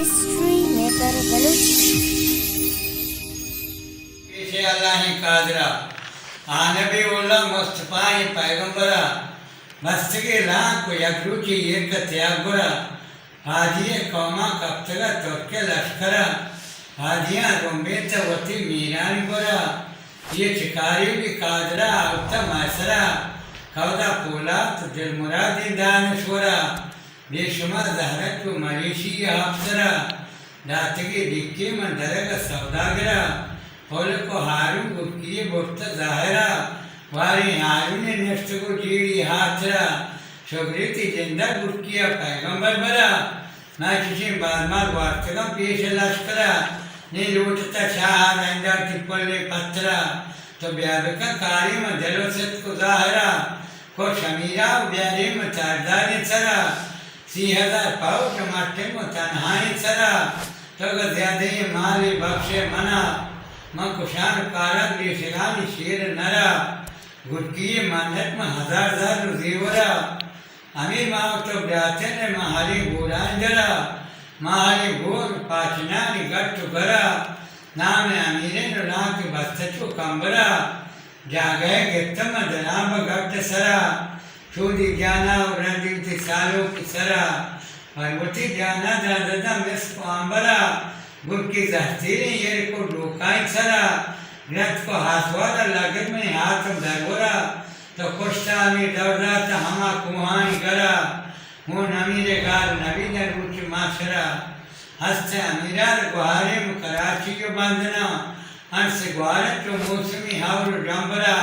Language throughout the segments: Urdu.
History Maker Balochi. Allah kadra anabi ullah mustafa paygambara mastike la ko yakruki ek tyagura hajiye qawma kaptaga tokke lashkara hajiya rombeta wati mirani gora ye chikari ki kadra avta masra kauda pula to dil muradi danishwara beshumar zahrat ko marishi hafsara datigi dikki mandaraga saudagara پھول کو ہاروں گٹکی بخت ظاہرہ واری ہاروں نے نشت کو جیڑی ہاتھرہ شگریتی زندہ گٹکیا پیغمبر برا نہ کسی بارمار وارتگم پیش لشکرہ نی لوٹتا شاہ رہندہ ٹپلے پترہ تو بیابکا کاری میں دلو ست کو ظاہرہ کو شمیرہ و بیاری میں تارداری سرہ 30,000 پاؤ ٹماٹے میں تنہائی سرہ تو زیادہ مالی بخش منہ ماں کشان کارا گریشگانی شیر نرا گھٹکی ماندت میں 1000 زیورا امیر ماں تو براتے نے مہاری بوران جرا مہاری بور پاچنانی گٹھ گرا نام امیرین اللہ کی بستچو کمبرا جاگئے گتم جناب گٹھ سرا چودی جانا و رندیتی سالوں کی سرا پروتی جانا دردہ مسک آمبرا گل کی زہتیری یہ کو ڈوکائیں سرا گرت کو ہاتھوارا لگت میں ہاتھ درورا تو خوشتا امیر دوڑا تا ہما کوہانی گرا ہون امیر گار نبی در روچ معاشرہ ہستے امیرار گوھارے کراچی کے باندھنا ہنس گوھارت تو موسمی ہاور جنبرا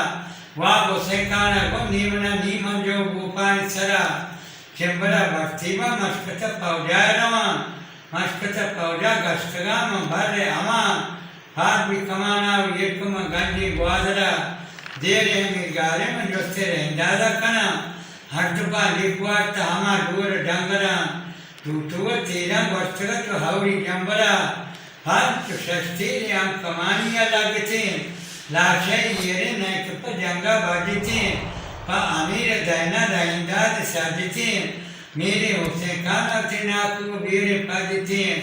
وابو سیکانا کو نیمنا نیمن جو گوپائیں سرا چمبرا بختیبا مشکتا پوجائے روان مشکتا پوجا گشتگام بھر امان ہاتھ بھی کمانا و یکم گنجی گوادرہ دیر امیر گارے میں جوستے رہندادہ کنا ہٹپا لکوارتا ہما دور ڈنگرہ ٹوٹوا تیرہ گشتگا تو ہوری جنبرہ ہر تو ششتیر یم کمانیاں لگتیں لاشے یرے نیکپا جنگا باجتیں پا امیر دینہ رہنداد سادتیں میرے حسین کانا تیناکو بیرے پادتیں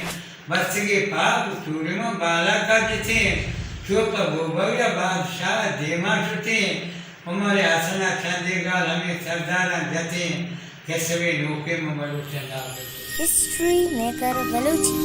بستگی پاک سورمہ بالا کاجتیں چوپا بوبویا بادشاہ دیما شتیں عمر حسنہ چندے گال ہمیں سرداران جتیں کسوے لوکے مبلو چندہ History Maker Balochi.